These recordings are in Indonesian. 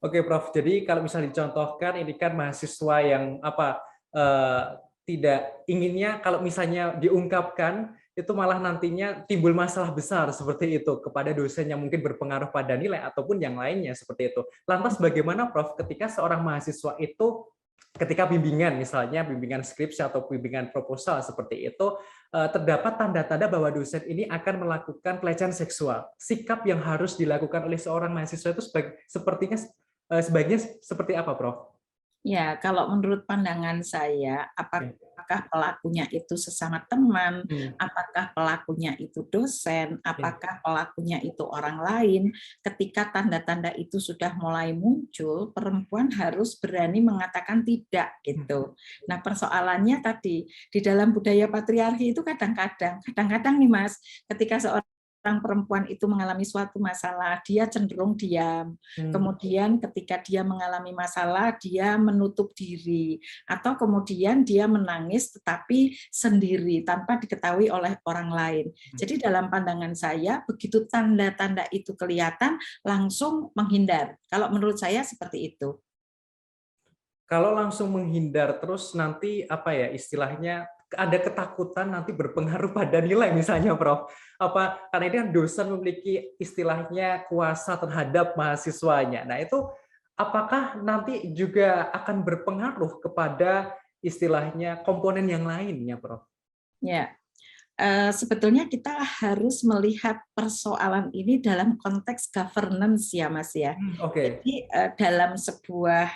Oke, Prof. Jadi kalau misalnya dicontohkan, ini kan mahasiswa yang eh, tidak inginnya kalau misalnya diungkapkan itu malah nantinya timbul masalah besar seperti itu kepada dosen yang mungkin berpengaruh pada nilai ataupun yang lainnya seperti itu. Lantas bagaimana, Prof, ketika seorang mahasiswa itu ketika bimbingan, misalnya bimbingan skripsi atau bimbingan proposal seperti itu, terdapat tanda-tanda bahwa dosen ini akan melakukan pelecehan seksual. Sikap yang harus dilakukan oleh seorang mahasiswa itu sepertinya sebaiknya seperti apa, Prof? Ya, kalau menurut pandangan saya, apakah pelakunya itu sesama teman, Hmm. apakah pelakunya itu dosen, Ya. apakah pelakunya itu orang lain, ketika tanda-tanda itu sudah mulai muncul, perempuan harus berani mengatakan tidak gitu. Nah, persoalannya tadi di dalam budaya patriarki itu kadang-kadang nih Mas, ketika seorang perempuan itu mengalami suatu masalah, dia cenderung diam. Hmm. Kemudian ketika dia mengalami masalah, dia menutup diri. Atau kemudian dia menangis tetapi sendiri, tanpa diketahui oleh orang lain. Jadi dalam pandangan saya, begitu tanda-tanda itu kelihatan, langsung menghindar. Kalau menurut saya seperti itu. Kalau langsung menghindar terus nanti apa ya istilahnya ada ketakutan nanti berpengaruh pada nilai misalnya, Prof. Karena ini kan dosen memiliki istilahnya kuasa terhadap mahasiswanya. Nah, itu apakah nanti juga akan berpengaruh kepada istilahnya komponen yang lainnya, Prof? Ya, sebetulnya kita harus melihat persoalan ini dalam konteks governance ya Mas ya. Oke. Jadi dalam sebuah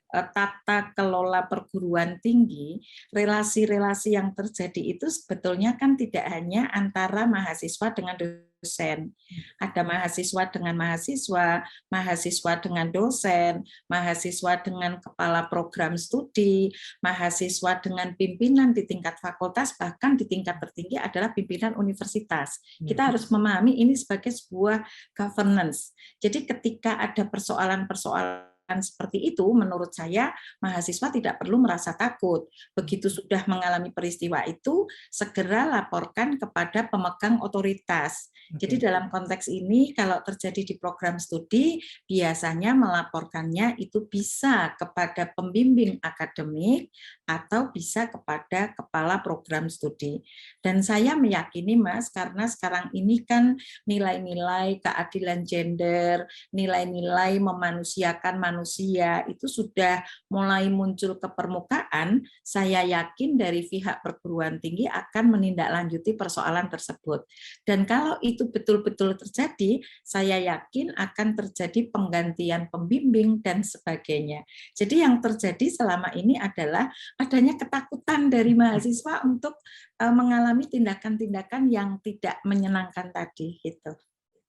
tata kelola perguruan tinggi, relasi-relasi yang terjadi itu sebetulnya kan tidak hanya antara mahasiswa dengan dosen. Ada mahasiswa dengan mahasiswa, mahasiswa dengan dosen, mahasiswa dengan kepala program studi, mahasiswa dengan pimpinan di tingkat fakultas, bahkan di tingkat tertinggi adalah pimpinan universitas. Kita harus memahami ini sebagai sebuah governance. Jadi ketika ada persoalan-persoalan seperti itu, menurut saya mahasiswa tidak perlu merasa takut. Begitu sudah mengalami peristiwa itu, segera laporkan kepada pemegang otoritas. Jadi dalam konteks ini, kalau terjadi di program studi, biasanya melaporkannya itu bisa kepada pembimbing akademik atau bisa kepada kepala program studi. Dan saya meyakini, Mas, karena sekarang ini kan nilai-nilai keadilan gender, nilai-nilai memanusiakan manusia itu sudah mulai muncul ke permukaan, saya yakin dari pihak perguruan tinggi akan menindaklanjuti persoalan tersebut. Dan kalau itu betul-betul terjadi, saya yakin akan terjadi penggantian pembimbing dan sebagainya. Jadi yang terjadi selama ini adalah adanya ketakutan dari mahasiswa untuk mengalami tindakan-tindakan yang tidak menyenangkan tadi gitu.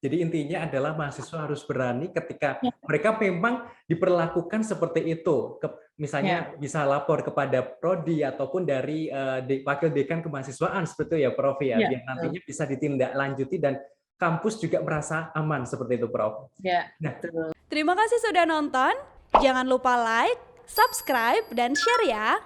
Jadi intinya adalah mahasiswa harus berani ketika Ya, mereka memang diperlakukan seperti itu. ya, Misalnya bisa lapor kepada prodi ataupun dari wakil dekan kemahasiswaan seperti itu ya, Prof ya, ya, biar nantinya bisa ditindaklanjuti dan kampus juga merasa aman seperti itu, Prof. ya, Nah, betul. Terima kasih sudah nonton. Jangan lupa like, subscribe, dan share ya.